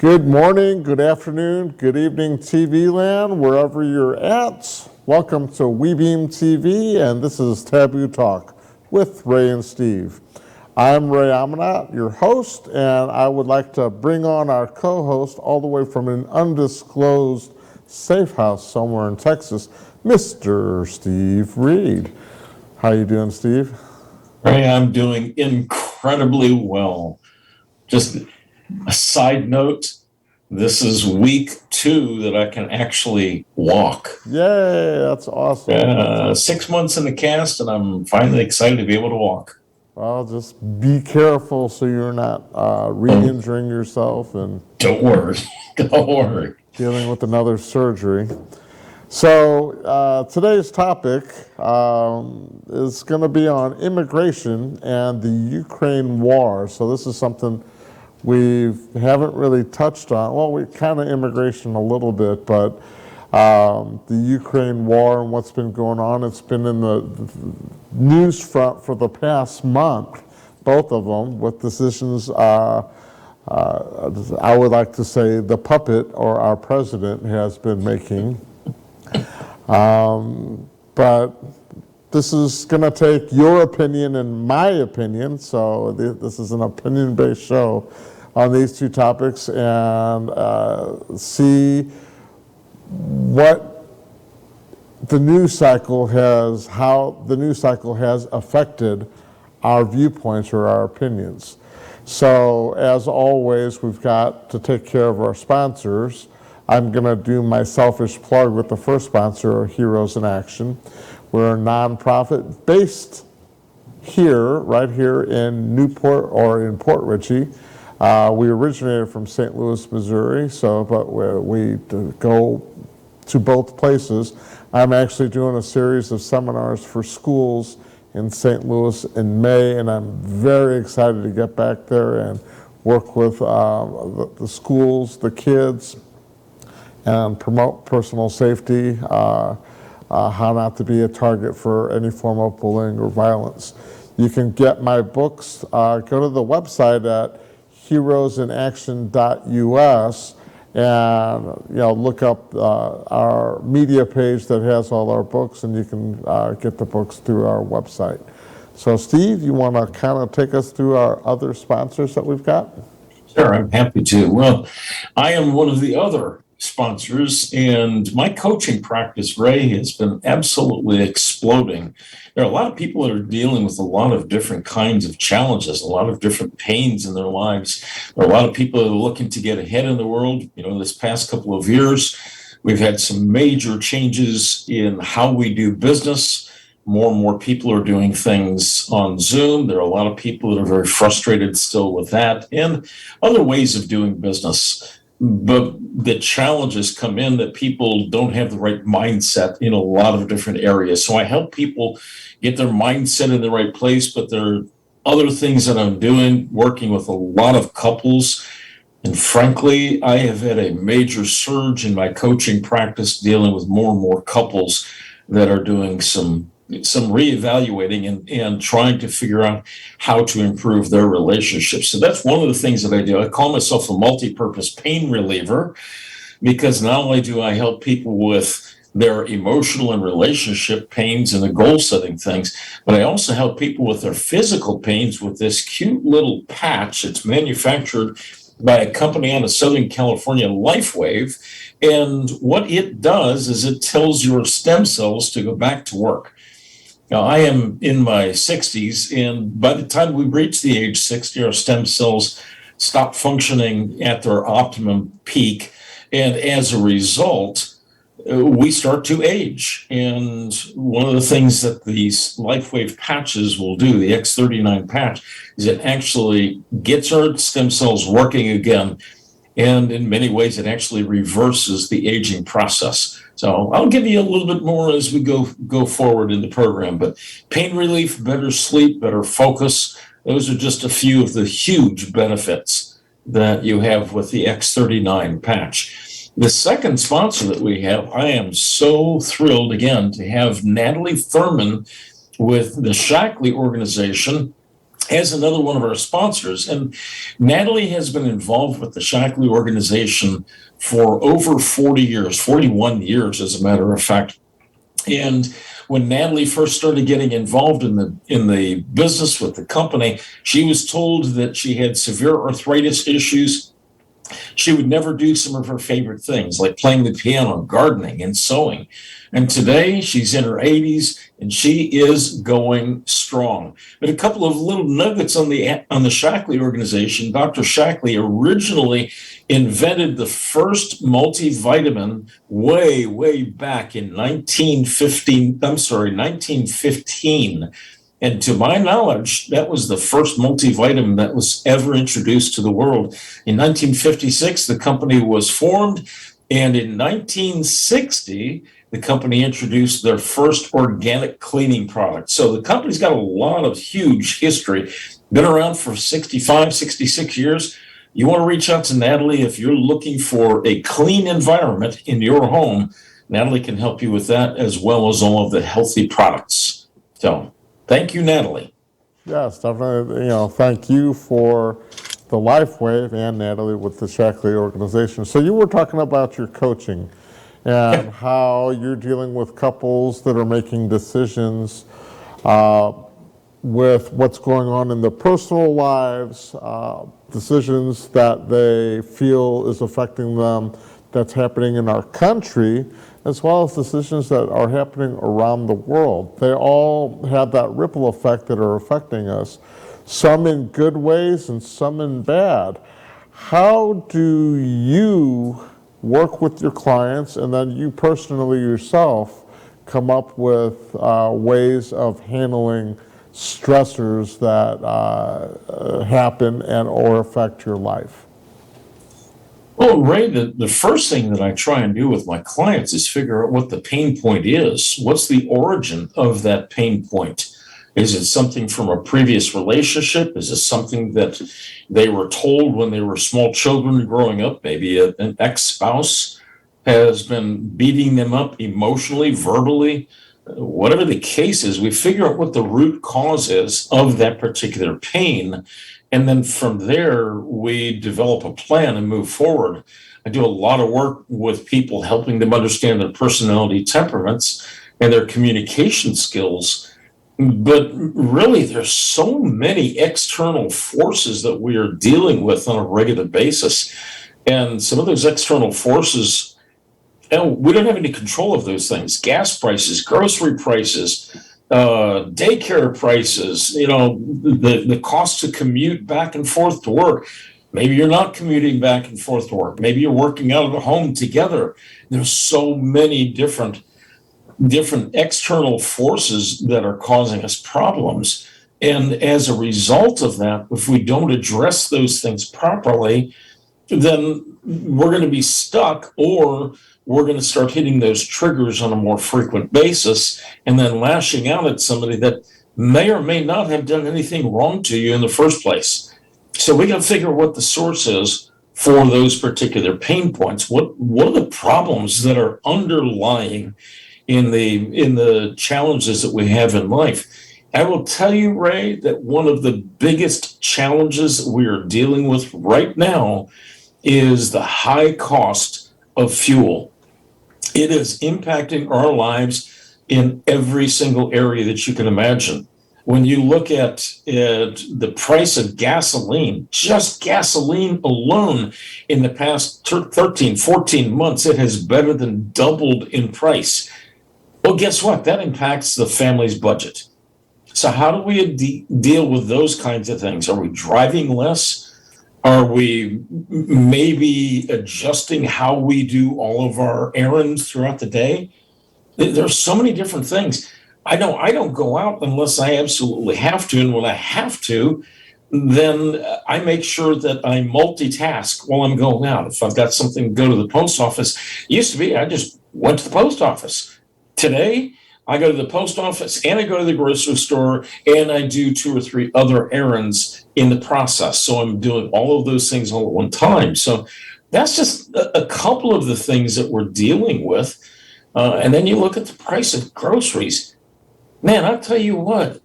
Good morning, good afternoon, good evening, TV land, wherever you're at. Welcome to WeBeam TV, and this is Taboo Talk with Ray and Steve. I'm Ray Amanat, your host, and I would like to bring on our co-host all the way from an undisclosed safe house somewhere in Texas, Mr. Steve Reed. How you doing, Steve? Ray, I'm doing incredibly well. Just a side note, this is week 2 that I can actually walk. Yay, that's awesome. 6 months in the cast, and I'm finally excited to be able to walk. Well, just be careful so you're not re-injuring yourself and Don't worry. Don't worry. dealing with another surgery. So today's topic is going to be on immigration and the Ukraine war. So this is something we haven't really touched on. Well, we kind of immigration a little bit, but the Ukraine war and what's been going on, it's been in the news front for the past month, both of them, with decisions, I would like to say the puppet or our president has been making. But this is going to take your opinion and my opinion, so this is an opinion-based show on these two topics, and see what the news cycle has, how the news cycle has affected our viewpoints or our opinions. So as always, we've got to take care of our sponsors. I'm going to do my selfish plug with the first sponsor, Heroes in Action. We're a nonprofit based here, right here in Newport or in Port Richey. We originated from St. Louis, Missouri, but we go to both places. I'm actually doing a series of seminars for schools in St. Louis in May, and I'm very excited to get back there and work with the schools, the kids, and promote personal safety, how not to be a target for any form of bullying or violence. You can get my books, go to the website at heroesinaction.us and look up our media page that has all our books, and you can get the books through our website. So Steve, you want to kind of take us through our other sponsors that we've got? Sure, I'm happy to. Well, I am one of the other sponsors, and my coaching practice, Ray, has been absolutely exploding. There are a lot of people that are dealing with a lot of different kinds of challenges, a lot of different pains in their lives. There are a lot of people that are looking to get ahead in the world. This past couple of years, we've had some major changes in how we do business. More and more people are doing things on Zoom. There are a lot of people that are very frustrated still with that and other ways of doing business. But the challenges come in that people don't have the right mindset in a lot of different areas. So I help people get their mindset in the right place, but there are other things that I'm doing, working with a lot of couples. And frankly, I have had a major surge in my coaching practice dealing with more and more couples that are doing some reevaluating and trying to figure out how to improve their relationships. So that's one of the things that I do. I call myself a multi-purpose pain reliever, because not only do I help people with their emotional and relationship pains and the goal setting things, but I also help people with their physical pains with this cute little patch. It's manufactured by a company out of Southern California, Lifewave. And what it does is it tells your stem cells to go back to work. Now, I am in my 60s, and by the time we reach the age 60, our stem cells stop functioning at their optimum peak. And as a result, we start to age. And one of the things that these LifeWave patches will do, the X39 patch, is it actually gets our stem cells working again. And in many ways, it actually reverses the aging process. So I'll give you a little bit more as we go forward in the program. But pain relief, better sleep, better focus, those are just a few of the huge benefits that you have with the X39 patch. The second sponsor that we have, I am so thrilled again to have Natalie Thurman with the Shackley organization as another one of our sponsors. And Natalie has been involved with the Shackley organization for over 40 years, 41 years, as a matter of fact. And when Natalie first started getting involved in the business with the company, she was told that she had severe arthritis issues. She would never do some of her favorite things like playing the piano, gardening, and sewing. And today she's in her 80s and she is going strong. But a couple of little nuggets on the Shackley organization. Dr. Shackley originally invented the first multivitamin way back in 1915. And to my knowledge, that was the first multivitamin that was ever introduced to the world. In 1956, the company was formed, and in 1960, the company introduced their first organic cleaning product. So the company's got a lot of huge history, been around for 65, 66 years. You want to reach out to Natalie if you're looking for a clean environment in your home. Natalie can help you with that, as well as all of the healthy products. So thank you, Natalie. Yes, definitely. Thank you for the Lifewave and Natalie with the Shackley organization. So you were talking about your coaching and how you're dealing with couples that are making decisions with what's going on in their personal lives, decisions that they feel is affecting them, that's happening in our country, as well as decisions that are happening around the world. They all have that ripple effect that are affecting us, some in good ways and some in bad. How do you work with your clients, and then you personally yourself come up with ways of handling stressors that happen and or affect your life? Well, Ray, the first thing that I try and do with my clients is figure out what the pain point is. What's the origin of that pain point? Is it something from a previous relationship? Is it something that they were told when they were small children growing up? Maybe an ex-spouse has been beating them up emotionally, verbally. Whatever the case is, we figure out what the root cause is of that particular pain. And then from there, we develop a plan and move forward. I do a lot of work with people, helping them understand their personality temperaments and their communication skills. But really, there's so many external forces that we are dealing with on a regular basis. And some of those external forces, we don't have any control of those things. Gas prices, grocery prices, daycare prices, the cost to commute back and forth to work. Maybe you're not commuting back and forth to work. Maybe you're working out of the home together. There's so many different external forces that are causing us problems. And as a result of that, if we don't address those things properly, then we're going to be stuck, or we're going to start hitting those triggers on a more frequent basis and then lashing out at somebody that may or may not have done anything wrong to you in the first place. So we got to figure out what the source is for those particular pain points. What are the problems that are underlying in the challenges that we have in life? I will tell you, Ray, that one of the biggest challenges we are dealing with right now is the high cost of fuel. It is impacting our lives in every single area that you can imagine. When you look at the price of gasoline, just gasoline alone in the past 13, 14 months, it has better than doubled in price. Well, guess what? That impacts the family's budget. So how do we deal with those kinds of things? Are we driving less? Are we maybe adjusting how we do all of our errands throughout the day? There's so many different things. I know I don't go out unless I absolutely have to. And when I have to, then I make sure that I multitask while I'm going out. If I've got something to go to the post office, it used to be I just went to the post office. Today, I go to the post office and I go to the grocery store and I do 2 or 3 other errands in the process. So I'm doing all of those things all at one time. So that's just a couple of the things that we're dealing with. And then you look at the price of groceries. Man, I'll tell you what,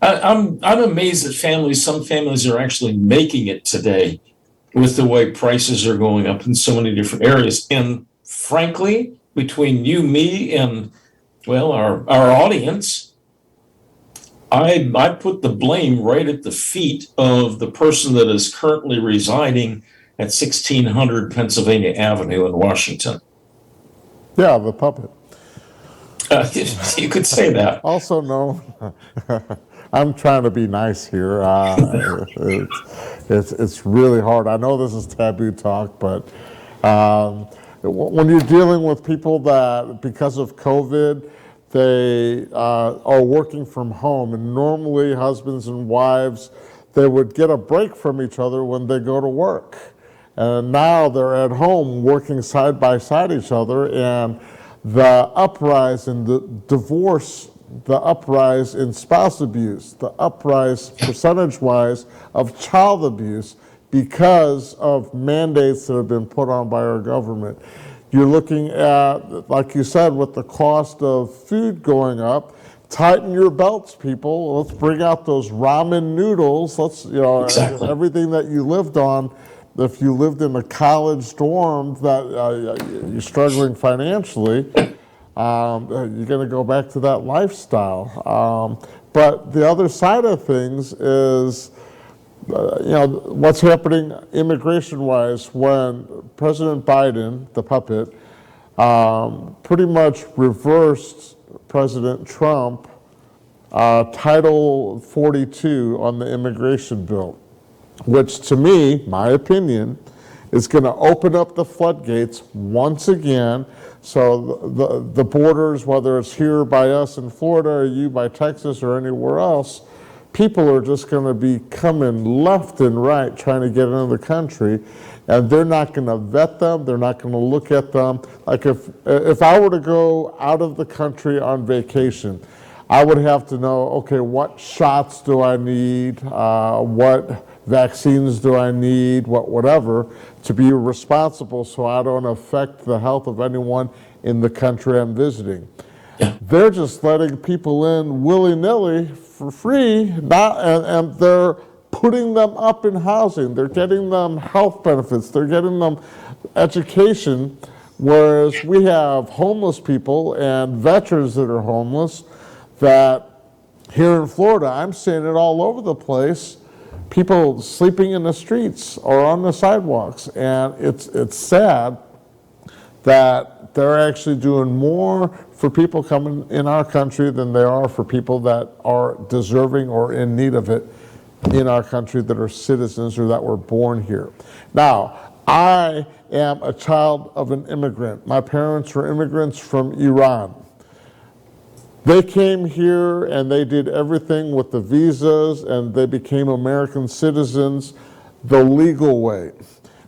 I'm amazed at families. Some families are actually making it today with the way prices are going up in so many different areas. And frankly, between you, me, and well, our audience, I put the blame right at the feet of the person that is currently residing at 1600 Pennsylvania Avenue in Washington. Yeah, the puppet. You could say that. Also known, I'm trying to be nice here. It's really hard. I know this is taboo talk, but when you're dealing with people that, because of COVID, they are working from home, and normally husbands and wives, they would get a break from each other when they go to work. And now they're at home working side by side each other, and the uprise in the divorce, the uprise in spouse abuse, the uprise percentage-wise of child abuse because of mandates that have been put on by our government. You're looking at, like you said, with the cost of food going up, tighten your belts, people. Let's bring out those ramen noodles. Let's, Exactly. everything that you lived on. If you lived in a college dorm that you're struggling financially, you're going to go back to that lifestyle. But the other side of things is, what's happening immigration-wise when President Biden, the puppet, pretty much reversed President Trump Title 42 on the immigration bill, which to me, my opinion, is going to open up the floodgates once again. So the borders, whether it's here by us in Florida or you by Texas or anywhere else, people are just going to be coming left and right trying to get into the country, and they're not going to vet them. They're not going to look at them. Like if I were to go out of the country on vacation, I would have to know, okay, what shots do I need? What vaccines do I need? Whatever, to be responsible so I don't affect the health of anyone in the country I'm visiting. Yeah. They're just letting people in willy-nilly for free, and they're putting them up in housing. They're getting them health benefits. They're getting them education, whereas we have homeless people and veterans that are homeless that here in Florida, I'm seeing it all over the place, people sleeping in the streets or on the sidewalks. And it's sad that they're actually doing more for people coming in our country than they are for people that are deserving or in need of it in our country, that are citizens or that were born here. Now, I am a child of an immigrant. My parents were immigrants from Iran. They came here and they did everything with the visas, and they became American citizens the legal way.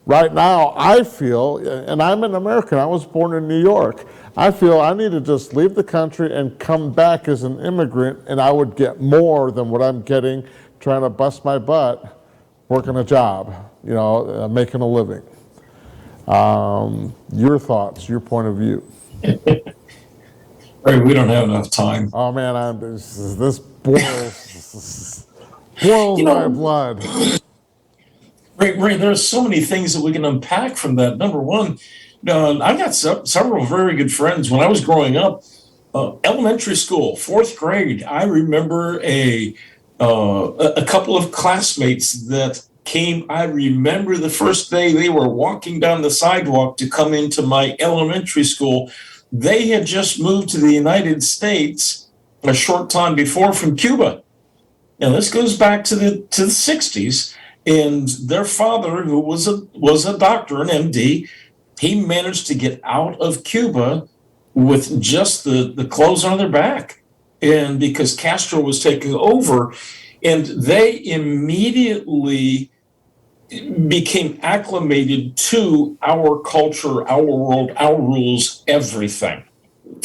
Right now, I feel, and I'm an American, I was born in New York, I feel I need to just leave the country and come back as an immigrant, and I would get more than what I'm getting trying to bust my butt working a job, making a living. Your thoughts, your point of view. Right, we don't have enough time. Oh man, this boils my blood. Right. There's so many things that we can unpack from that. Number one, I got several very good friends when I was growing up. Elementary school, fourth grade, I remember a couple of classmates that came. I remember the first day they were walking down the sidewalk to come into my elementary school. They had just moved to the United States a short time before from Cuba. Now this goes back to the 60s, and their father, who was a doctor, an MD, he managed to get out of Cuba with just the clothes on their back, and because Castro was taking over, and they immediately became acclimated to our culture, our world, our rules, everything.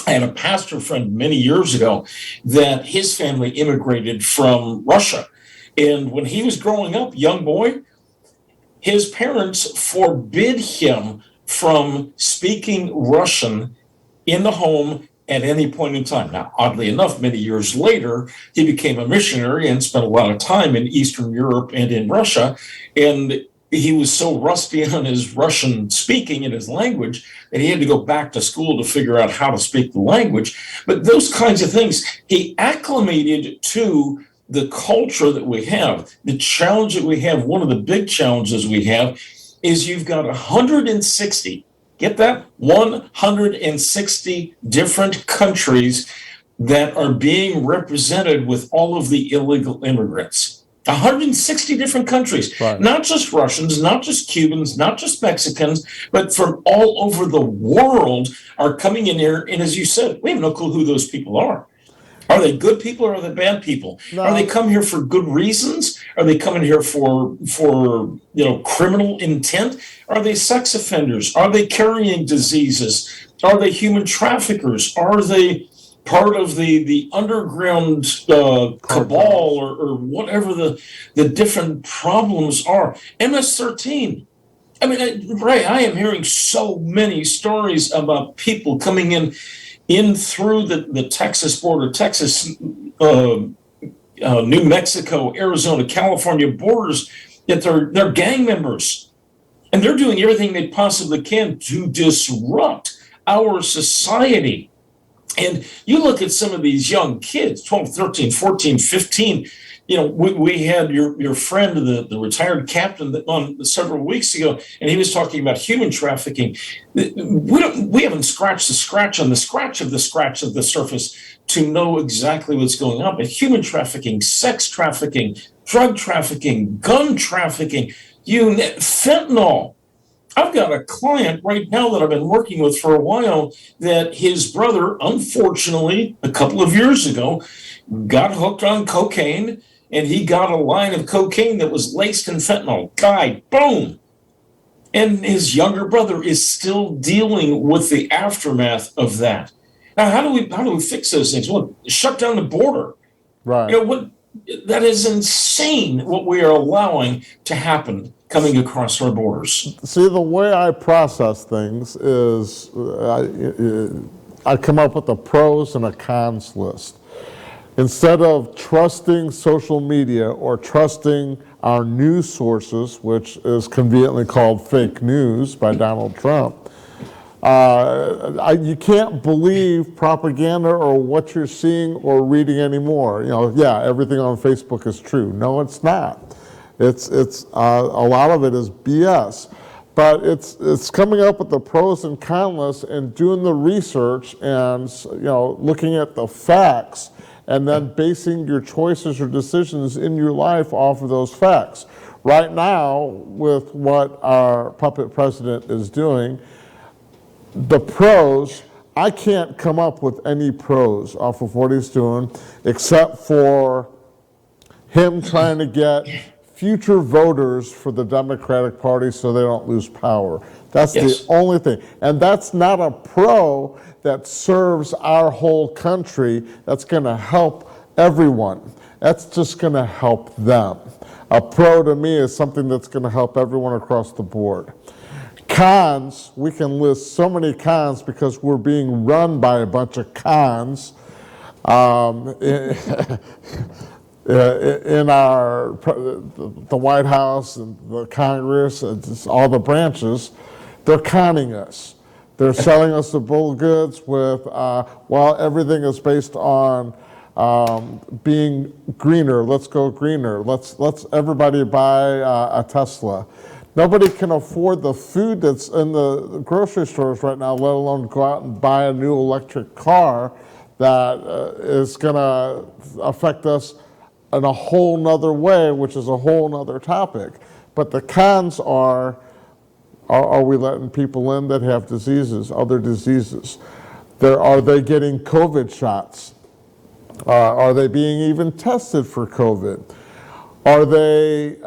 I had a pastor friend many years ago that his family immigrated from Russia. And when he was growing up, young boy, his parents forbid him from speaking Russian in the home at any point in time. Now, oddly enough, many years later, he became a missionary and spent a lot of time in Eastern Europe and in Russia. And he was so rusty on his Russian speaking and his language that he had to go back to school to figure out how to speak the language. But those kinds of things, he acclimated to the culture that we have. The challenge that we have, one of the big challenges we have, is you've got 160, get that? 160 different countries that are being represented with all of the illegal immigrants. 160 different countries, right. Not just Russians, not just Cubans, not just Mexicans, but from all over the world are coming in here. And as you said, we have no clue who those people are. Are they good people or are they bad people? No. Are they come here for good reasons? Are they coming here for criminal intent? Are they sex offenders? Are they carrying diseases? Are they human traffickers? Are they part of the underground cabal or whatever the different problems are? MS-13. I mean, Ray, I am hearing so many stories about people coming in through the Texas border, Texas, New Mexico, Arizona, California borders, that they're gang members. And they're doing everything they possibly can to disrupt our society. And you look at some of these young kids, 12, 13, 14, 15, we had your friend, the retired captain, on several weeks ago, and he was talking about human trafficking. We haven't scratched the scratch on the scratch of the surface to know exactly what's going on. But human trafficking, sex trafficking, drug trafficking, gun trafficking, fentanyl. I've got a client right now that I've been working with for a while that his brother, unfortunately, a couple of years ago, got hooked on cocaine, and he got a line of cocaine that was laced in fentanyl. Died. Boom. And his younger brother is still dealing with the aftermath of that. Now, how do we fix those things? Well, shut down the border. Right. That is insane what we are allowing to happen coming across our borders. See, the way I process things is I come up with a pros and a cons list. Instead of trusting social media or trusting our news sources, which is conveniently called fake news by Donald Trump, you can't believe propaganda or what you're seeing or reading anymore. Everything on Facebook is true. No, it's not. It's a lot of it is BS. But it's coming up with the pros and cons list and doing the research and looking at the facts and then basing your choices or decisions in your life off of those facts. Right now, with what our puppet president is doing, the pros, I can't come up with any pros off of what he's doing except for him trying to get future voters for the Democratic Party so they don't lose power. That's the only thing. And that's not a pro that serves our whole country. That's going to help everyone. That's just going to help them. A pro to me is something that's going to help everyone across the board. Cons, we can list so many cons because we're being run by a bunch of cons. In the White House and the Congress, and all the branches, they're conning us. They're selling us the bill of goods with, everything is based on being greener. Let's go greener. Let's everybody buy a Tesla. Nobody can afford the food that's in the grocery stores right now, let alone go out and buy a new electric car that is going to affect us in a whole nother way, which is a whole nother topic. But the cons are we letting people in that have diseases, other diseases? Are they getting COVID shots? Are they being even tested for COVID? Are they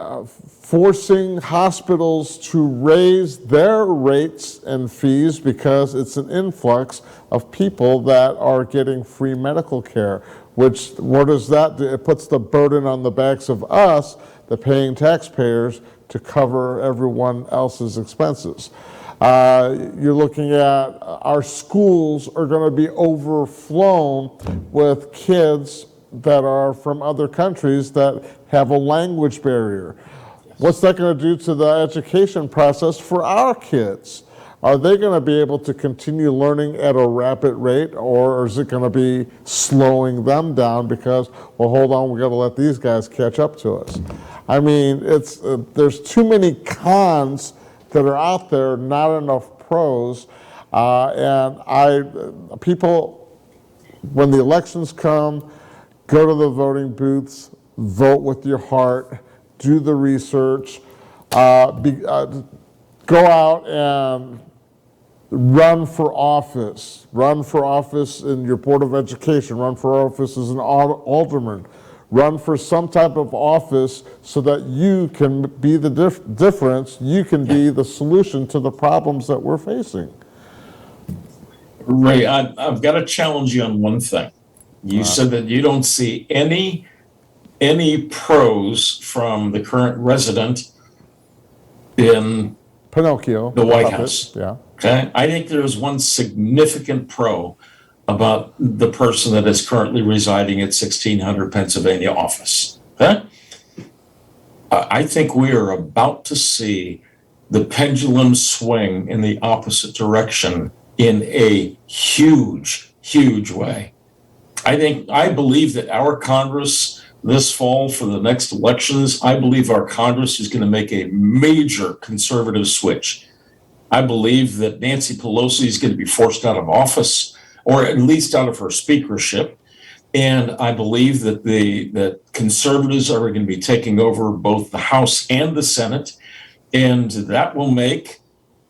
forcing hospitals to raise their rates and fees because it's an influx of people that are getting free medical care? What does that do? It puts the burden on the backs of us, the paying taxpayers, to cover everyone else's expenses. You're looking at our schools are going to be overflown with kids that are from other countries that have a language barrier. What's that going to do to the education process for our kids? Are they going to be able to continue learning at a rapid rate, or is it going to be slowing them down because, well, hold on, we got to let these guys catch up to us? I mean, there's too many cons that are out there, not enough pros, and people, when the elections come, go to the voting booths, vote with your heart, do the research, go out and run for office. Run for office in your Board of Education. Run for office as an alderman. Run for some type of office so that you can be the difference. You can be the solution to the problems that we're facing. Ray, I've got to challenge you on one thing. You said that you don't see any pros from the current resident in Pinocchio, the White House. Yeah. Okay. I think there's one significant pro about the person that is currently residing at 1600 Pennsylvania office. Okay. I think we are about to see the pendulum swing in the opposite direction in a huge, huge way. I believe that our Congress this fall for the next elections, I believe our Congress is going to make a major conservative switch. I believe that Nancy Pelosi is going to be forced out of office, or at least out of her speakership. And I believe that that conservatives are going to be taking over both the House and the Senate. And that will make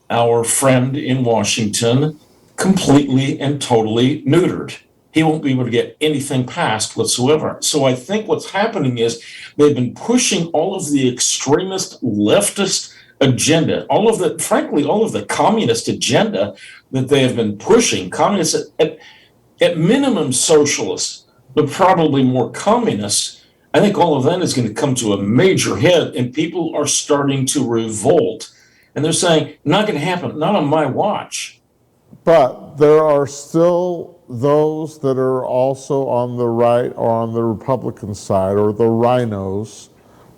our friend in Washington completely and totally neutered. He won't be able to get anything passed whatsoever. So I think what's happening is they've been pushing all of the extremist leftist agenda, frankly, all of the communist agenda that they have been pushing, communists at minimum socialists, but probably more communists. I think all of that is going to come to a major head, and people are starting to revolt. And they're saying, not going to happen, not on my watch. But there are still those that are also on the right or on the Republican side, or the rhinos,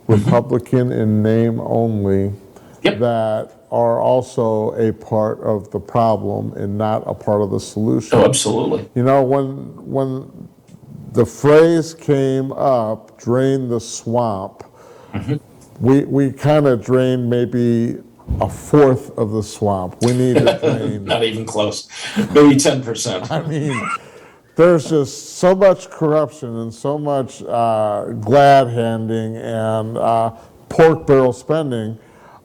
Republican in name only, that are also a part of the problem and not a part of the solution. Oh, absolutely. You know, when the phrase came up, drain the swamp, we kind of drained maybe a fourth of the swamp. We need to drain. Not even close. Maybe 10%. I mean, there's just so much corruption and so much glad handing and pork barrel spending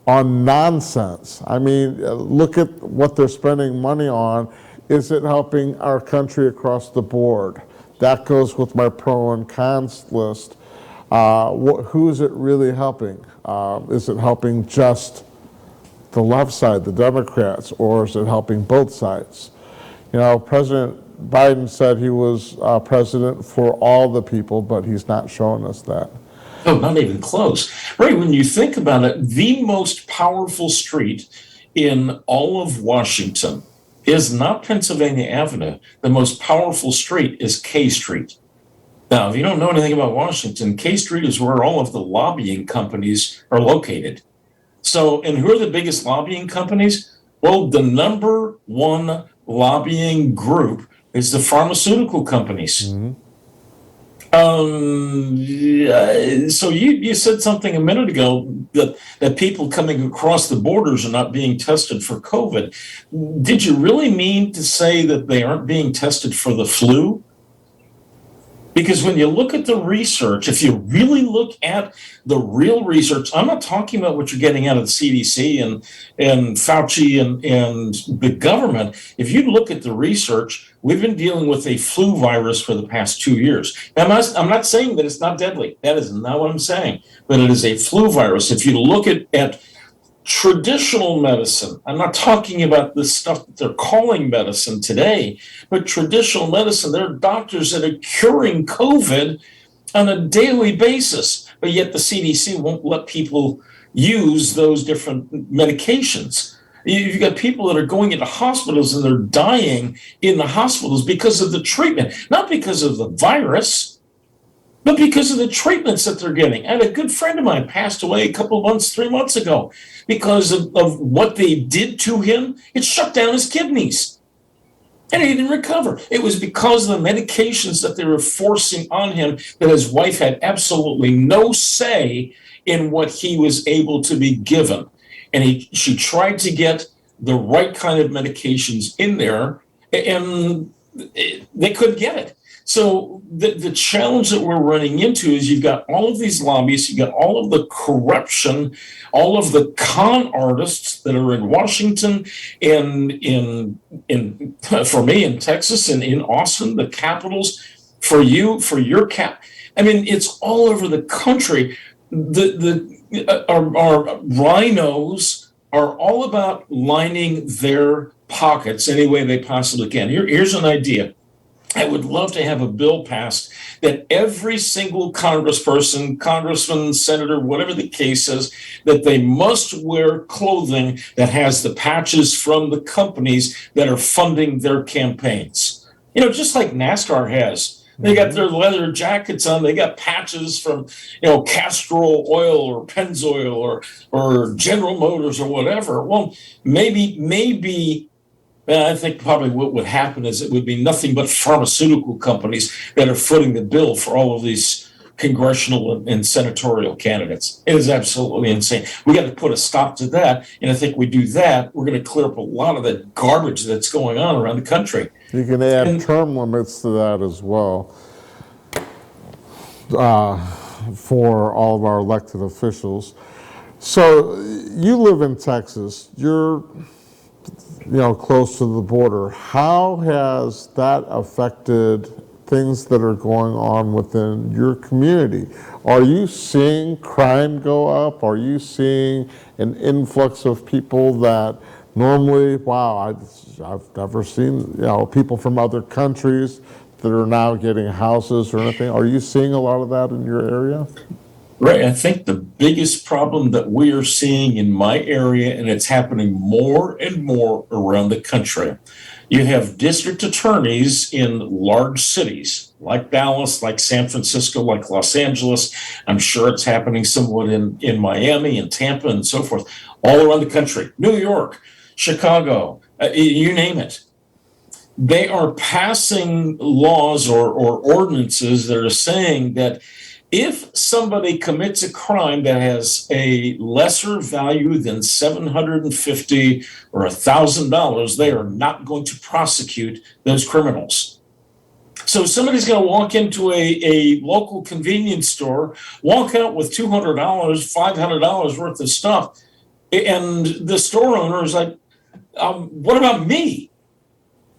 on nonsense. I mean, look at what they're spending money on. Is it helping our country across the board? That goes with my pro and cons list. Who is it really helping? Is it helping just the left side, the Democrats, or is it helping both sides? You know, President Biden said he was president for all the people, but he's not showing us that. Oh, not even close. Right, when you think about it, the most powerful street in all of Washington is not Pennsylvania Avenue. The most powerful street is K Street. Now, if you don't know anything about Washington, K Street is where all of the lobbying companies are located. So, and who are the biggest lobbying companies? Well, the number one lobbying group is the pharmaceutical companies. So you said something a minute ago that people coming across the borders are not being tested for COVID. Did you really mean to say that they aren't being tested for the flu? Because when you look at the research, if you really look at the real research, I'm not talking about what you're getting out of the CDC and Fauci and the government. If you look at the research, we've been dealing with a flu virus for the past 2 years. Now, I'm not saying that it's not deadly. That is not what I'm saying. But it is a flu virus. If you look at traditional medicine, I'm not talking about the stuff that they're calling medicine today, but traditional medicine, there are doctors that are curing COVID on a daily basis, but yet the CDC won't let people use those different medications. You've got people that are going into hospitals and they're dying in the hospitals because of the treatment, not because of the virus, but because of the treatments that they're getting. And a good friend of mine passed away a couple of months, 3 months ago, because of what they did to him. It shut down his kidneys. And he didn't recover. It was because of the medications that they were forcing on him that his wife had absolutely no say in what he was able to be given. And she tried to get the right kind of medications in there, and they couldn't get it. So the challenge that we're running into is you've got all of these lobbyists, you've got all of the corruption, all of the con artists that are in Washington, and for me in Texas and in Austin, the capitals, for your cap. I mean, it's all over the country. Our rhinos are all about lining their pockets any way they possibly can. Here's an idea. I would love to have a bill passed that every single congressperson, congressman, senator, whatever the case is, that they must wear clothing that has the patches from the companies that are funding their campaigns. Just like NASCAR has. They got their leather jackets on. They got patches from, Castrol Oil or Pennzoil or General Motors or whatever. Well, maybe I think probably what would happen is it would be nothing but pharmaceutical companies that are footing the bill for all of these congressional and senatorial candidates. It is absolutely insane. We got to put a stop to that. And I think we do that, we're going to clear up a lot of the garbage that's going on around the country. You can add term limits to that as well for all of our elected officials. So you live in Texas. You're close to the border. How has that affected things that are going on within your community? Are you seeing crime go up? Are you seeing an influx of people that normally, I've never seen, people from other countries that are now getting houses or anything? Are you seeing a lot of that in your area? Right. I think the biggest problem that we are seeing in my area, and it's happening more and more around the country, you have district attorneys in large cities like Dallas, like San Francisco, like Los Angeles. I'm sure it's happening somewhat in Miami and Tampa and so forth, all around the country, New York, Chicago, you name it. They are passing laws or ordinances that are saying that if somebody commits a crime that has a lesser value than $750 or $1,000, they are not going to prosecute those criminals. So somebody's going to walk into a local convenience store, walk out with $200, $500 worth of stuff, and the store owner is like, what about me?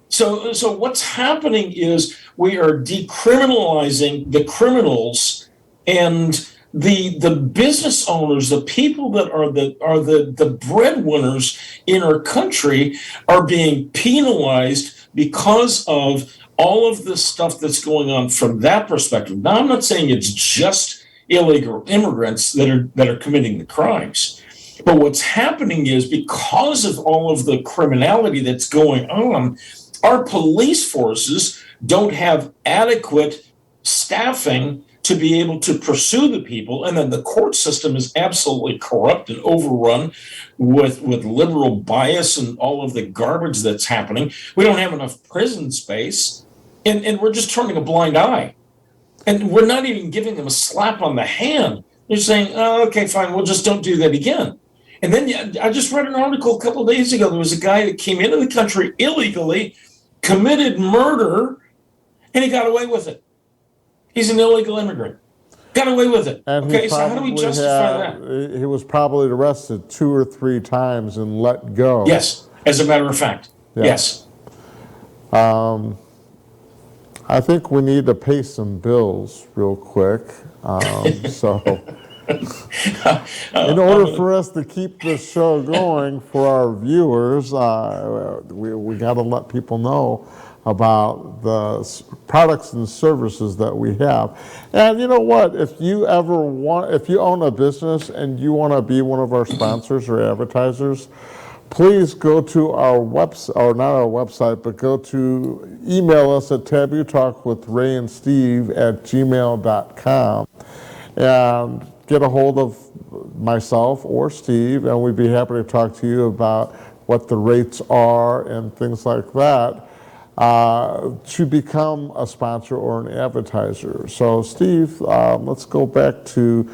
So what's happening is we are decriminalizing the criminals, and the business owners, the people that are the breadwinners in our country, are being penalized because of all of the stuff that's going on from that perspective. Now, I'm not saying it's just illegal immigrants that are committing the crimes, but what's happening is because of all of the criminality that's going on, our police forces don't have adequate staffing to be able to pursue the people, and then the court system is absolutely corrupt and overrun with liberal bias and all of the garbage that's happening. We don't have enough prison space, and we're just turning a blind eye. And we're not even giving them a slap on the hand. They're saying, oh, okay, fine, we'll just don't do that again. And then I just read an article a couple of days ago. There was a guy that came into the country illegally, committed murder, and he got away with it. He's an illegal immigrant. Got away with it. And okay, so how do we justify that? He was probably arrested 2 or 3 times and let go. Yes, as a matter of fact. Yeah. Yes. I think we need to pay some bills real quick. In order for us to keep this show going for our viewers, we got to let people know about the products and services that we have. And you know what? If you own a business and you want to be one of our sponsors or advertisers, please go to our website, or not our website, but go to email us at tabootalkwithrayandsteve@gmail.com and get a hold of myself or Steve, and we'd be happy to talk to you about what the rates are and things like that to become a sponsor or an advertiser. So Steve, let's go back to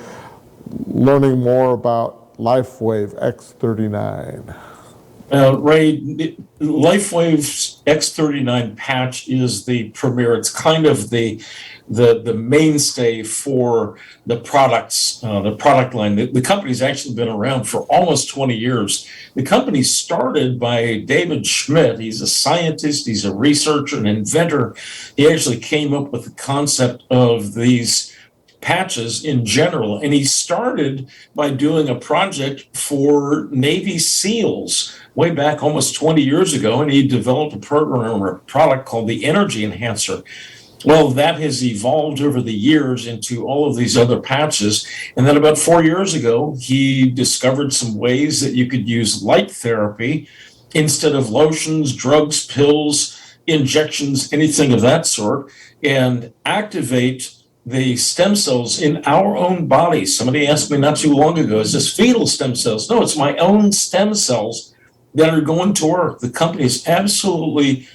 learning more about Lifewave X39. Ray, Lifewave's X39 patch is the premier. It's kind of the mainstay for the products, the product line. The company's actually been around for almost 20 years. The company started by David Schmidt. He's a scientist, he's a researcher, an inventor. He actually came up with the concept of these patches in general, and he started by doing a project for Navy SEALs way back almost 20 years ago, and he developed a program or a product called the Energy Enhancer. Well, that has evolved over the years into all of these other patches. And then about 4 years ago, he discovered some ways that you could use light therapy instead of lotions, drugs, pills, injections, anything of that sort, and activate the stem cells in our own bodies. Somebody asked me not too long ago, is this fetal stem cells? No, it's my own stem cells that are going to work. The company is absolutely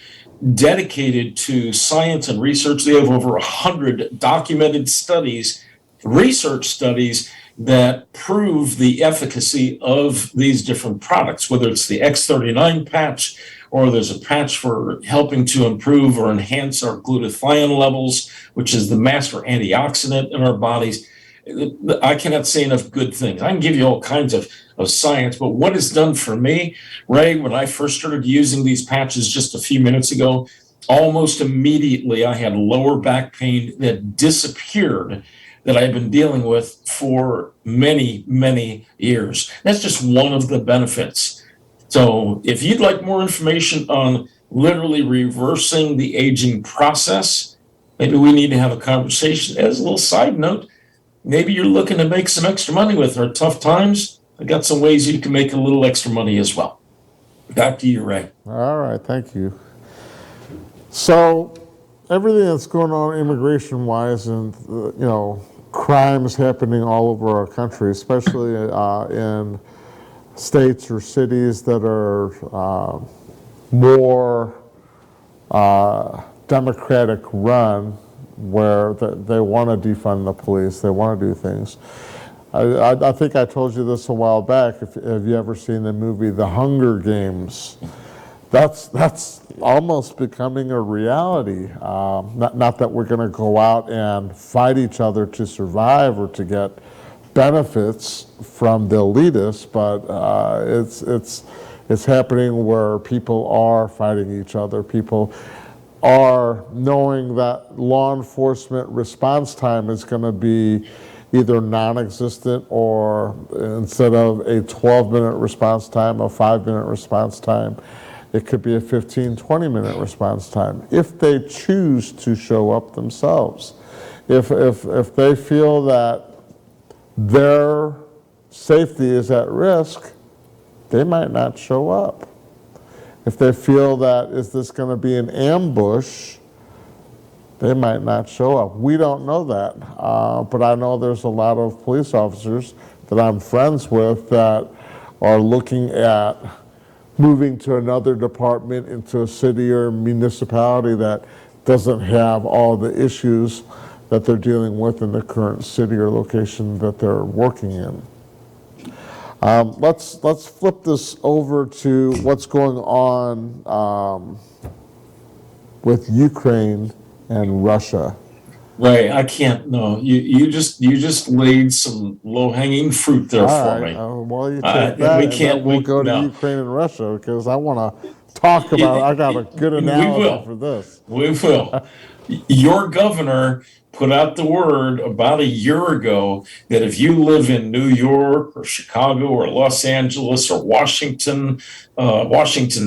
dedicated to science and research. They have over 100 documented studies, research studies that prove the efficacy of these different products, whether it's the X39 patch or there's a patch for helping to improve or enhance our glutathione levels, which is the master antioxidant in our bodies. I cannot say enough good things. I can give you all kinds of science, but what it's done for me, Ray, when I first started using these patches just a few minutes ago, almost immediately I had lower back pain that disappeared that I've been dealing with for many, many years. That's just one of the benefits. So if you'd like more information on literally reversing the aging process, maybe we need to have a conversation. As a little side note, maybe you're looking to make some extra money with our tough times. I got some ways you can make a little extra money as well. Back to you, Ray. All right, thank you. So everything that's going on immigration-wise and, crimes happening all over our country, especially in states or cities that are more democratic run, where they want to defund the police, they want to do things. I think I told you this a while back. Have you ever seen the movie The Hunger Games? That's almost becoming a reality. Not that we're going to go out and fight each other to survive or to get benefits from the elitists, but it's happening where people are fighting each other. People are knowing that law enforcement response time is going to be either non-existent, or instead of a 12-minute response time, a 5-minute response time, it could be a 15, 20-minute response time if they choose to show up themselves. If they feel that their safety is at risk, they might not show up. If they feel that is this going to be an ambush, they might not show up. We don't know that, but I know there's a lot of police officers that I'm friends with that are looking at moving to another department, into a city or municipality that doesn't have all the issues that they're dealing with in the current city or location that they're working in. Let's flip this over to what's going on with Ukraine and Russia. Ray, I can't. No, you just laid some low-hanging fruit there for me. Well, you take that, and then we'll go to Ukraine and Russia, because I want to talk about. I got a good analogy for this. We will. Your governor put out the word about a year ago that if you live in New York or Chicago or Los Angeles or Washington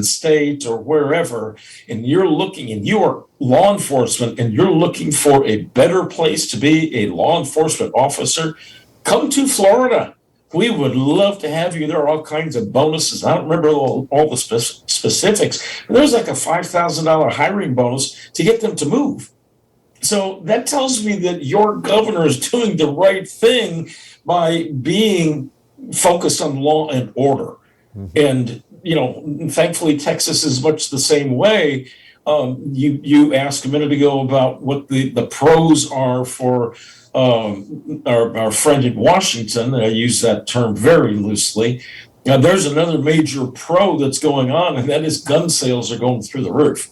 State or wherever, and you're looking and you are law enforcement and you're looking for a better place to be a law enforcement officer, come to Florida. we would love to have you. There are all kinds of bonuses. I don't remember all the specifics, but there's like a $5,000 hiring bonus to get them to move. So that tells me that your governor is doing the right thing by being focused on law and order. And, thankfully, Texas is much the same way. You asked a minute ago about what the pros are for our friend in Washington. I use that term very loosely. Now, there's another major pro that's going on, and that is gun sales are going through the roof.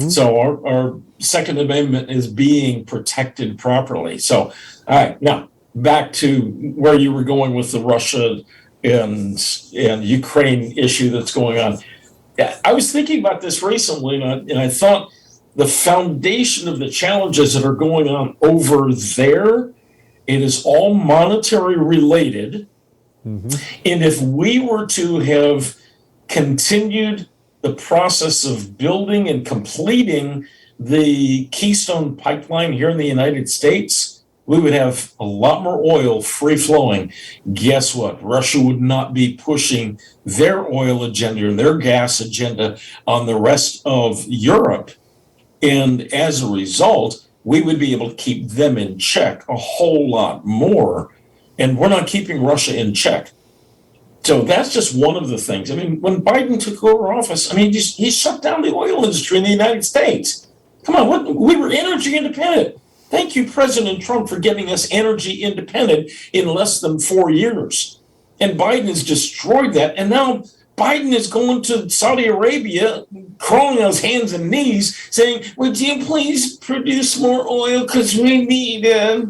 So our Second Amendment is being protected properly. So, all right, now back to where you were going with the Russia and Ukraine issue that's going on. Yeah, I was thinking about this recently, and I thought the foundation of the challenges that are going on over there, it is all monetary related. And if we were to have continued the process of building and completing the Keystone pipeline here in the United States, we would have a lot more oil free flowing. Guess what? Russia would not be pushing their oil agenda or their gas agenda on the rest of Europe. And as a result, we would be able to keep them in check a whole lot more. And we're not keeping Russia in check. So that's just one of the things. I mean, when Biden took over office, he shut down the oil industry in the United States. Come on, we were energy independent. Thank you, President Trump, for getting us energy independent in less than 4 years. And Biden has destroyed that. And now Biden is going to Saudi Arabia, crawling on his hands and knees, saying, would you please produce more oil because we need it?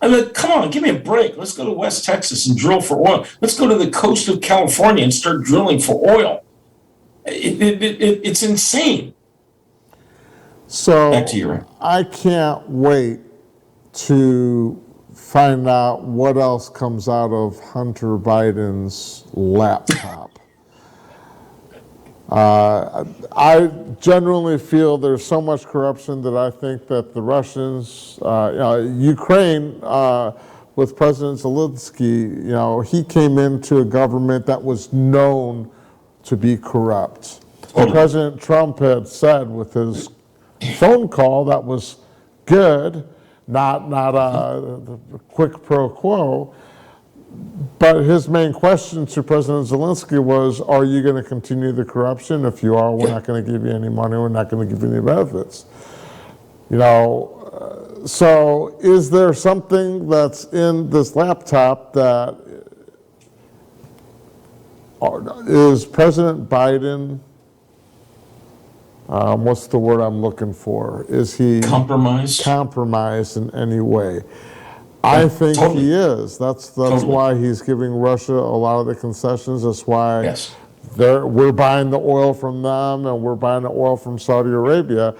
I'm like, come on, give me a break. Let's go to West Texas and drill for oil. Let's go to the coast of California and start drilling for oil. It's insane. So back to you, Ray. I can't wait to find out what else comes out of Hunter Biden's laptop. I generally feel there's so much corruption that I think that the Russians, Ukraine, with President Zelensky, he came into a government that was known to be corrupt. Totally. President Trump had said with his phone call that was good, not a quick pro quo. But his main question to President Zelensky was, are you going to continue the corruption? If you are, we're not going to give you any money. We're not going to give you any benefits. So is there something that's in this laptop that is President Biden, what's the word I'm looking for? Is he compromised in any way? I think totally. He is. That's totally. Why he's giving Russia a lot of the concessions. That's why we're buying the oil from them and we're buying the oil from Saudi Arabia.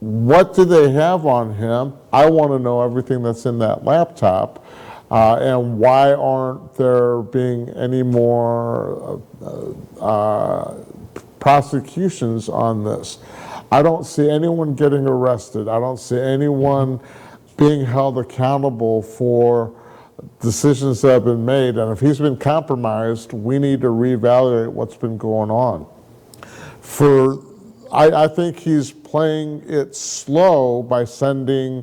What do they have on him? I want to know everything that's in that laptop. And why aren't there being any more prosecutions on this? I don't see anyone getting arrested. I don't see anyone being held accountable for decisions that have been made. And if he's been compromised, we need to reevaluate what's been going on. I think he's playing it slow by sending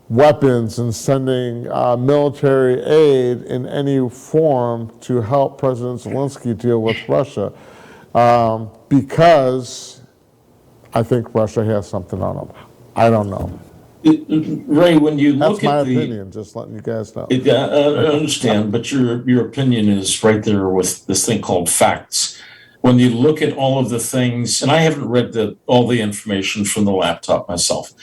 weapons and sending military aid in any form to help President Zelensky deal with Russia, because I think Russia has something on him. I don't know. Ray, when you look That's my at opinion, just letting you guys know. I understand, but your opinion is right there with this thing called facts. When you look at all of the things, and I haven't read all the information from the laptop myself.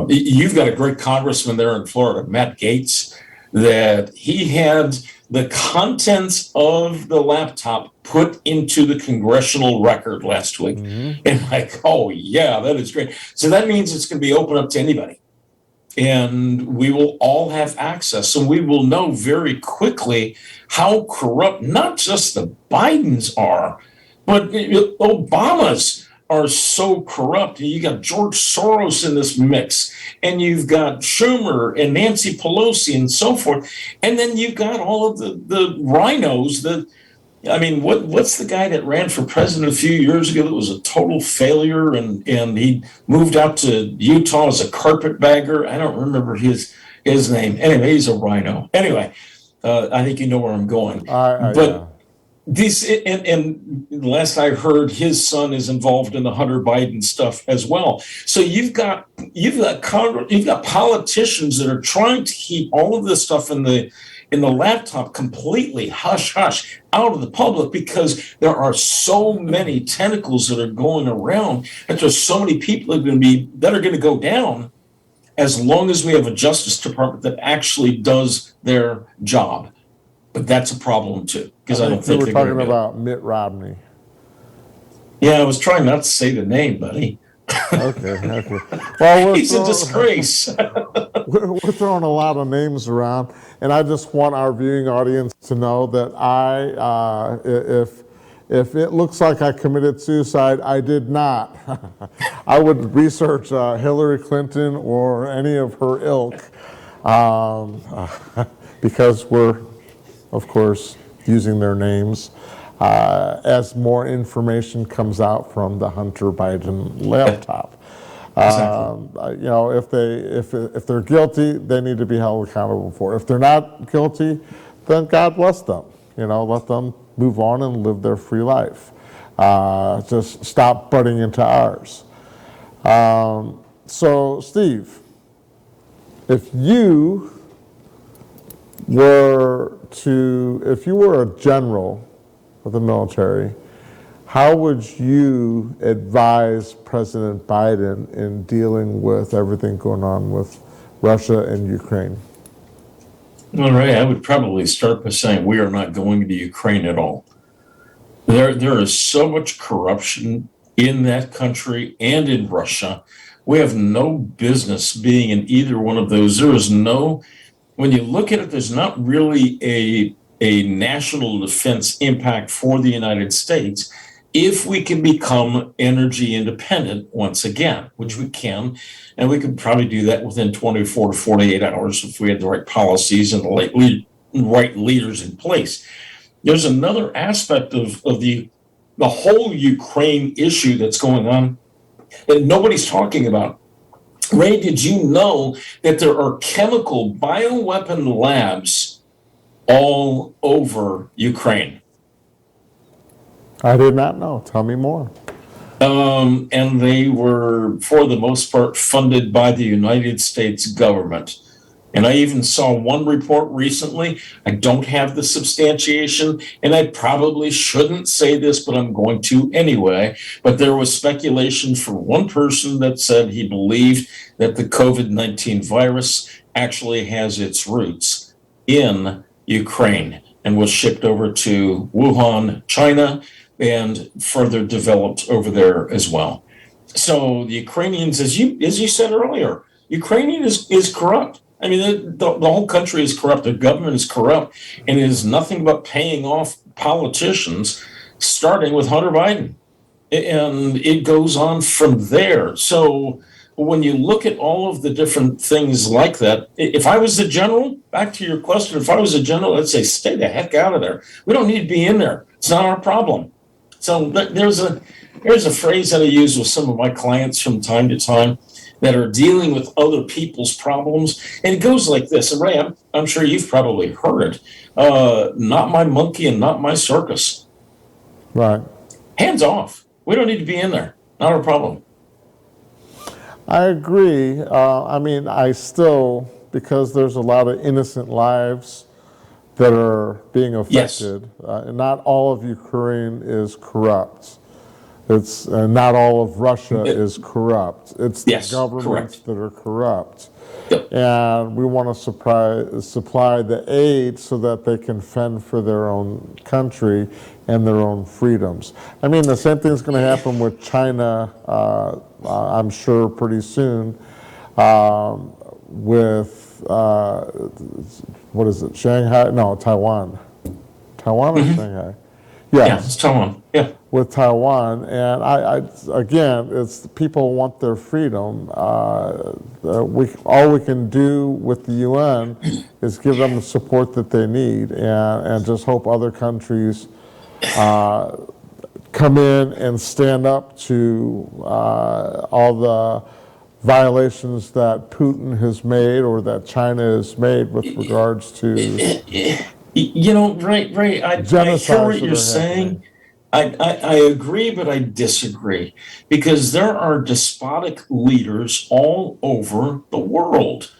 You've got a great congressman there in Florida, Matt Gaetz, that he had the contents of the laptop put into the congressional record last week. And like, oh yeah, that is great. So that means it's going to be open up to anybody. And we will all have access. So we will know very quickly how corrupt not just the Bidens are, but Obama's are so corrupt. You got George Soros in this mix, and you've got Schumer and Nancy Pelosi and so forth. And then you've got all of the rhinos that, I mean, what's the guy that ran for president a few years ago that was a total failure, and he moved out to Utah as a carpetbagger? I don't remember his name. Anyway, he's a rhino. Anyway, I think you know where I'm going. But yeah. these, and last I heard, his son is involved in the Hunter Biden stuff as well. So you've got politicians that are trying to keep all of this stuff in the laptop completely hush hush out of the public, because there are so many tentacles that are going around, and there's so many people that are going to go down, as long as we have a Justice Department that actually does their job. But that's a problem too, because I don't think we're talking about Mitt Romney. Yeah, I was trying not to say the name, buddy. Okay. Well, he's a disgrace. We're throwing a lot of names around, and I just want our viewing audience to know that if it looks like I committed suicide, I did not. I would research Hillary Clinton or any of her ilk, because we're, of course, using their names as more information comes out from the Hunter Biden laptop. Exactly. You know, if they're guilty, they need to be held accountable for it. If they're not guilty, then God bless them. You know, let them move on and live their free life. Just stop butting into ours. So, Steve, if you were a general of the military, how would you advise President Biden in dealing with everything going on with Russia and Ukraine? All right, I would probably start by saying we are not going to Ukraine at all. There is so much corruption in that country and in Russia. We have no business being in either one of those. When you look at it, there's not really a national defense impact for the United States if we can become energy independent once again, which we can. And we could probably do that within 24 to 48 hours if we had the right policies and the right leaders in place. There's another aspect of the whole Ukraine issue that's going on that nobody's talking about. Ray, did you know that there are chemical bioweapon labs all over Ukraine? I did not know. Tell me more. And they were, for the most part, funded by the United States government. And I even saw one report recently. I don't have the substantiation, and I probably shouldn't say this, but I'm going to anyway. But there was speculation from one person that said he believed that the COVID-19 virus actually has its roots in Ukraine and was shipped over to Wuhan, China, and further developed over there as well. So the Ukrainians, as you said earlier, Ukrainian is corrupt. I mean, the whole country is corrupt. The government is corrupt, and it is nothing but paying off politicians, starting with Hunter Biden. And it goes on from there. So when you look at all of the different things like that, if I was a general, back to your question, if I was a general, I'd say, stay the heck out of there. We don't need to be in there. It's not our problem. So there's a phrase that I use with some of my clients from time to time that are dealing with other people's problems. And it goes like this. And Ray, I'm sure you've probably heard it. Not my monkey and not my circus. Right. Hands off. We don't need to be in there. Not our problem. I agree. I mean, because there's a lot of innocent lives that are being affected. Yes. Not all of Ukraine is corrupt. It's not all of Russia is corrupt. It's the governments that are corrupt. Yep. And we want to supply the aid so that they can fend for their own country and their own freedoms. I mean, the same thing is going to happen with China, I'm sure, pretty soon, with, what is it, Shanghai? No, Taiwan. Taiwan or Shanghai? Yeah, it's Taiwan, yeah. with Taiwan. And again, it's people want their freedom. All we can do with the UN is give them the support that they need, and just hope other countries come in and stand up to all the violations that Putin has made or that China has made with regards to Ray, I hear what you're saying. I agree, but I disagree, because there are despotic leaders all over the world.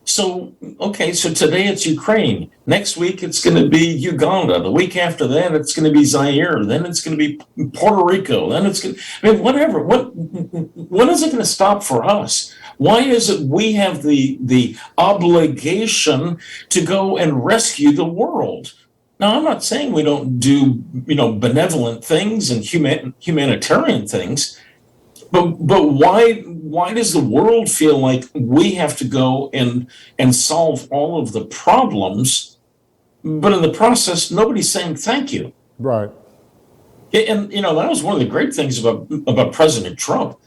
So, okay, so today it's Ukraine. Next week it's going to be Uganda. The week after that it's going to be Zaire. Then it's going to be Puerto Rico. Then it's going to, whatever. When is it going to stop for us? Why is it we have the obligation to go and rescue the world? Now, I'm not saying we don't do, benevolent things and humanitarian things, but why does the world feel like we have to go and solve all of the problems, but in the process, nobody's saying thank you? Right. And, that was one of the great things about President Trump.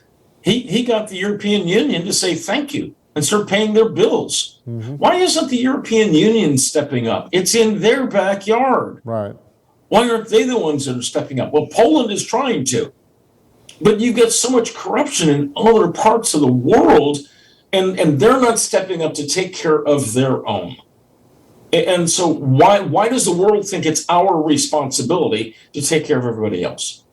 He got the European Union to say thank you and start paying their bills. Mm-hmm. Why isn't the European Union stepping up? It's in their backyard. Right. Why aren't they the ones that are stepping up? Well, Poland is trying to. But you get so much corruption in other parts of the world, and they're not stepping up to take care of their own. And so why does the world think it's our responsibility to take care of everybody else?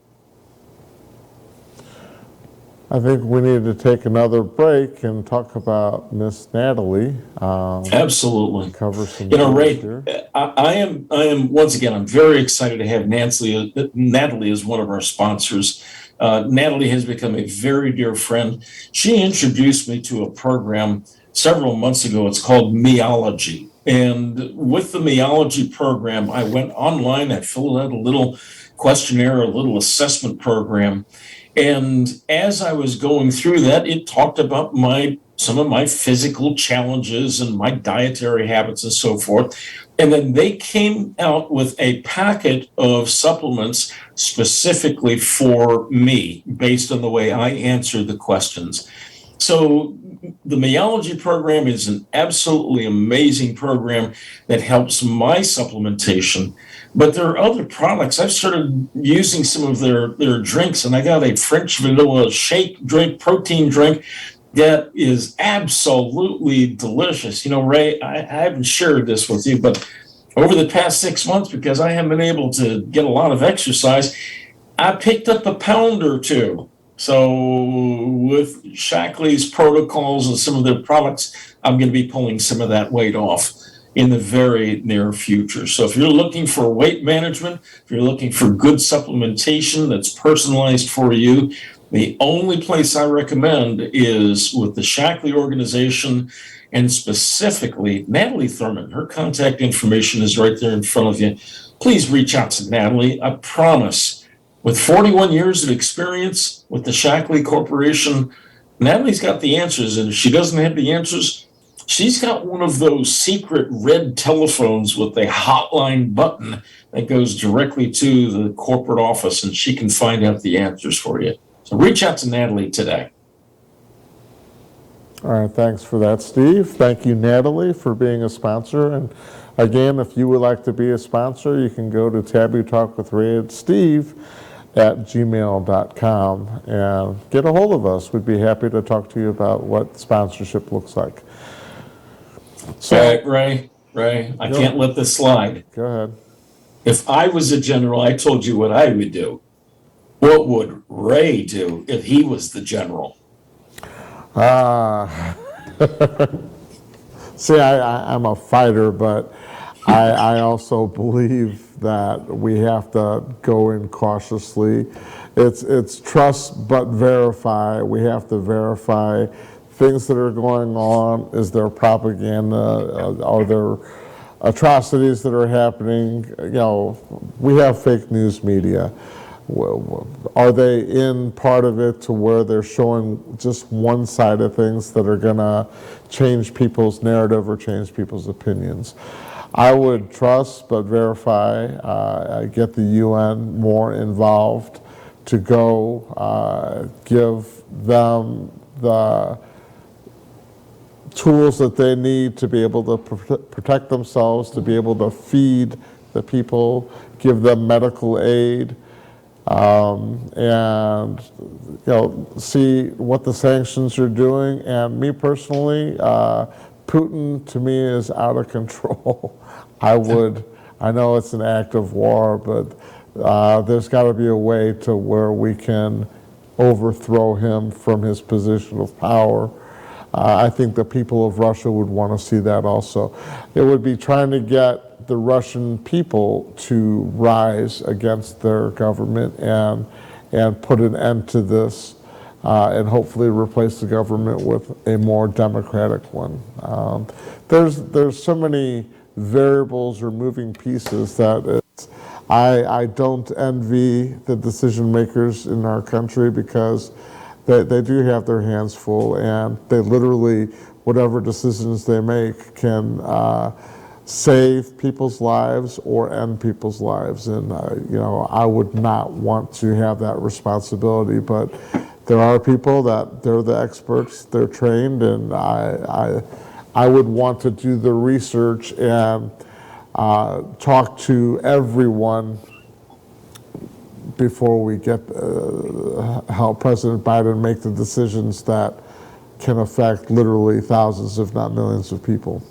I think we need to take another break and talk about Miss Natalie. Absolutely. Cover some. Ray, I am once again, I'm very excited to have Natalie as one of our sponsors. Natalie has become a very dear friend. She introduced me to a program several months ago. It's called Meology. And with the Meology program, I went online, I filled out a little questionnaire, a little assessment program. And as I was going through that, it talked about some of my physical challenges and my dietary habits and so forth. And then they came out with a packet of supplements specifically for me based on the way I answered the questions. So the Meology program is an absolutely amazing program that helps my supplementation. But there are other products. I've started using some of their drinks, and I got a French vanilla shake drink, protein drink, that is absolutely delicious. Ray, I haven't shared this with you, but over the past 6 months, because I haven't been able to get a lot of exercise, I picked up a pound or two. So with Shackley's protocols and some of their products, I'm going to be pulling some of that weight off in the very near future. So if you're looking for weight management, if you're looking for good supplementation that's personalized for you, the only place I recommend is with the Shackley organization, and specifically Natalie Thurman. Her contact information is right there in front of you. Please reach out to Natalie. I promise, with 41 years of experience with the Shackley Corporation, Natalie's got the answers. And if she doesn't have the answers, she's got one of those secret red telephones with a hotline button that goes directly to the corporate office, and she can find out the answers for you. So reach out to Natalie today. All right, thanks for that, Steve. Thank you, Natalie, for being a sponsor. And again, if you would like to be a sponsor, you can go to Taboo Talk with Ray and Steve at gmail.com and get a hold of us. We'd be happy to talk to you about what sponsorship looks like. So, Ray, I can't let this slide. Go ahead. If I was a general, I told you what I would do. What would Ray do if he was the general? See, I'm a fighter, but I also believe that we have to go in cautiously. It's trust but verify. We have to verify things that are going on. Is there propaganda? Are there atrocities that are happening? We have fake news media. Are they in part of it to where they're showing just one side of things that are going to change people's narrative or change people's opinions? I would trust but verify, get the UN more involved. to go give them the tools that they need to be able to protect themselves, to be able to feed the people, give them medical aid, and see what the sanctions are doing. And me personally, Putin to me is out of control. I know it's an act of war, but there's got to be a way to where we can overthrow him from his position of power. I think the people of Russia would want to see that also. It would be trying to get the Russian people to rise against their government and put an end to this, and hopefully replace the government with a more democratic one. There's so many variables or moving pieces that I don't envy the decision makers in our country, because they do have their hands full, and they literally, whatever decisions they make can save people's lives or end people's lives. And I would not want to have that responsibility, but there are people that they're the experts, they're trained, and I would want to do the research and talk to everyone before we get help President Biden make the decisions that can affect literally thousands, if not millions, of people.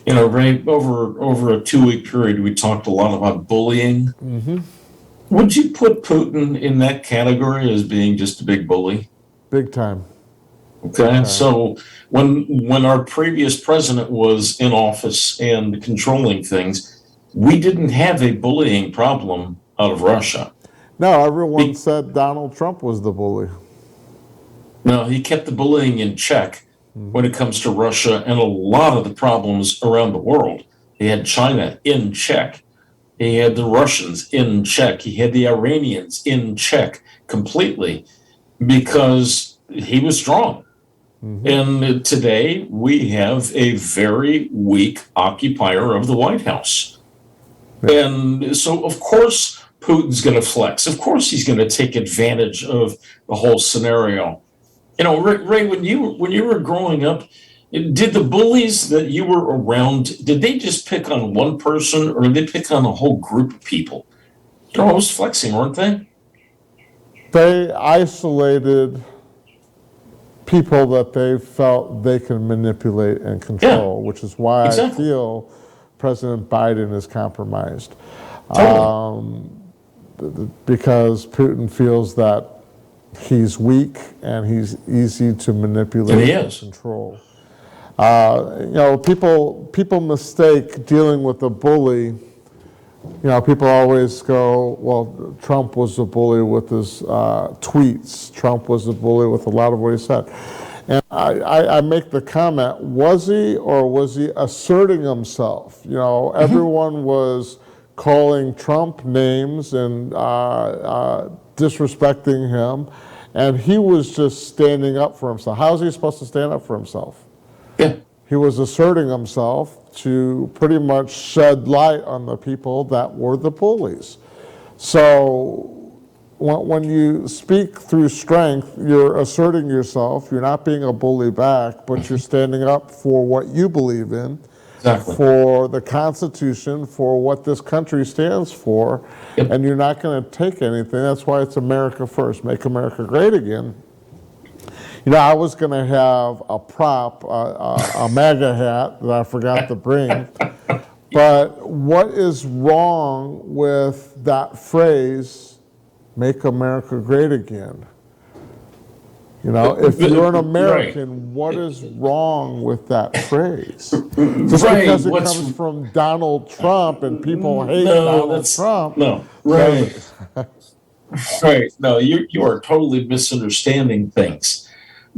Ray, over a 2-week period, we talked a lot about bullying. Mm-hmm. Would you put Putin in that category as being just a big bully? Big time. Okay, so when our previous president was in office and controlling things, we didn't have a bullying problem out of Russia. No, everyone said Donald Trump was the bully. No, he kept the bullying in check when it comes to Russia and a lot of the problems around the world. He had China in check. He had the Russians in check. He had the Iranians in check completely, because he was strong. Mm-hmm. And today we have a very weak occupier of the White House. Yeah. And so, of course, Putin's going to flex. Of course, he's going to take advantage of the whole scenario. Ray, when you were growing up, did the bullies that you were around, did they just pick on one person, or did they pick on a whole group of people? They're always flexing, weren't they? They isolated people that they felt they can manipulate and control, which is why I feel President Biden is compromised. Totally. Because Putin feels that he's weak and he's easy to manipulate and control. People mistake dealing with a bully. People always go, well, Trump was a bully with his tweets. Trump was a bully with a lot of what he said. And I make the comment, was he, or was he asserting himself? Everyone was calling Trump names and disrespecting him, and he was just standing up for himself. How is he supposed to stand up for himself? Yeah. He was asserting himself to pretty much shed light on the people that were the bullies. So when you speak through strength, you're asserting yourself. You're not being a bully back, but you're standing up for what you believe in, for the Constitution, for what this country stands for, and you're not going to take anything. That's why it's America first, make America great again. I was going to have a prop, a MAGA hat that I forgot to bring. But what is wrong with that phrase, make America great again? If you're an American, what is wrong with that phrase? Just because it comes from Donald Trump and people hate Donald Trump. No, right. Right. No, you are totally misunderstanding things.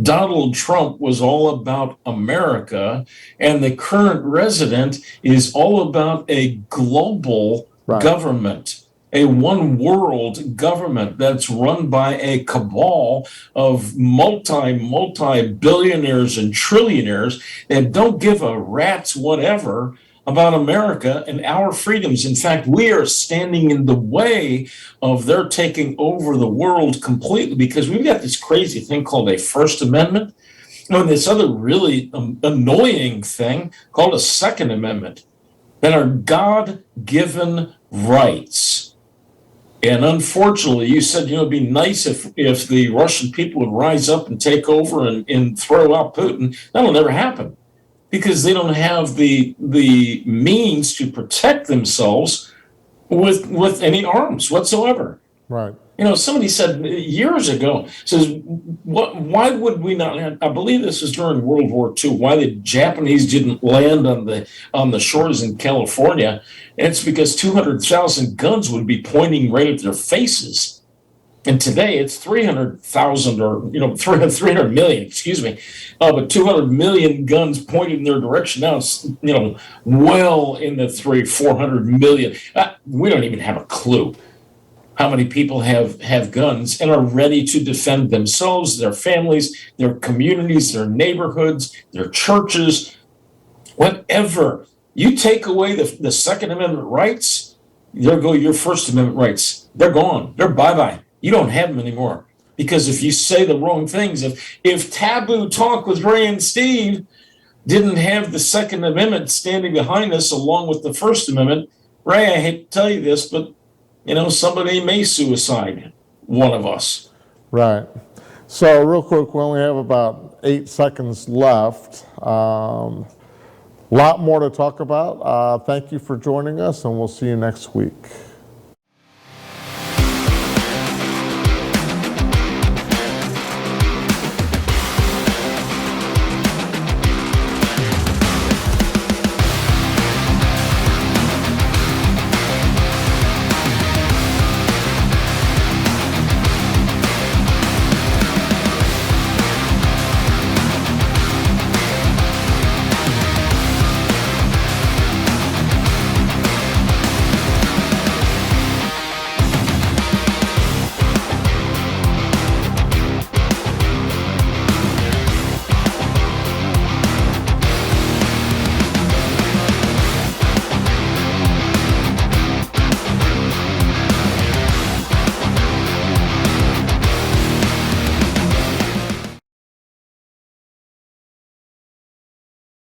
Donald Trump was all about America, and the current resident is all about a global government, a one-world government that's run by a cabal of multi-billionaires and trillionaires that don't give a rat's whatever about America and our freedoms. In fact, we are standing in the way of their taking over the world completely, because we've got this crazy thing called a First Amendment, and this other really annoying thing called a Second Amendment, that are God-given rights. And unfortunately, you said, it'd be nice if the Russian people would rise up and take over and throw out Putin. That'll never happen, because they don't have the means to protect themselves with any arms whatsoever. Right. Somebody said years ago, says, why would we not have, I believe this was during World War II, why the Japanese didn't land on the shores in California? And it's because 200,000 guns would be pointing right at their faces. And today it's 300,000 or 300 million, excuse me, but 200 million guns pointed in their direction. Now it's well in the 400 million. We don't even have a clue how many people have guns and are ready to defend themselves, their families, their communities, their neighborhoods, their churches, whatever. You take away the Second Amendment rights, there go your First Amendment rights. They're gone. They're bye-bye. You don't have them anymore, because if you say the wrong things, if Taboo Talk with Ray and Steve didn't have the Second Amendment standing behind us along with the First Amendment, Ray, I hate to tell you this, but somebody may suicide one of us. Right. So real quick, we only have about 8 seconds left. Lot more to talk about. Thank you for joining us, and we'll see you next week.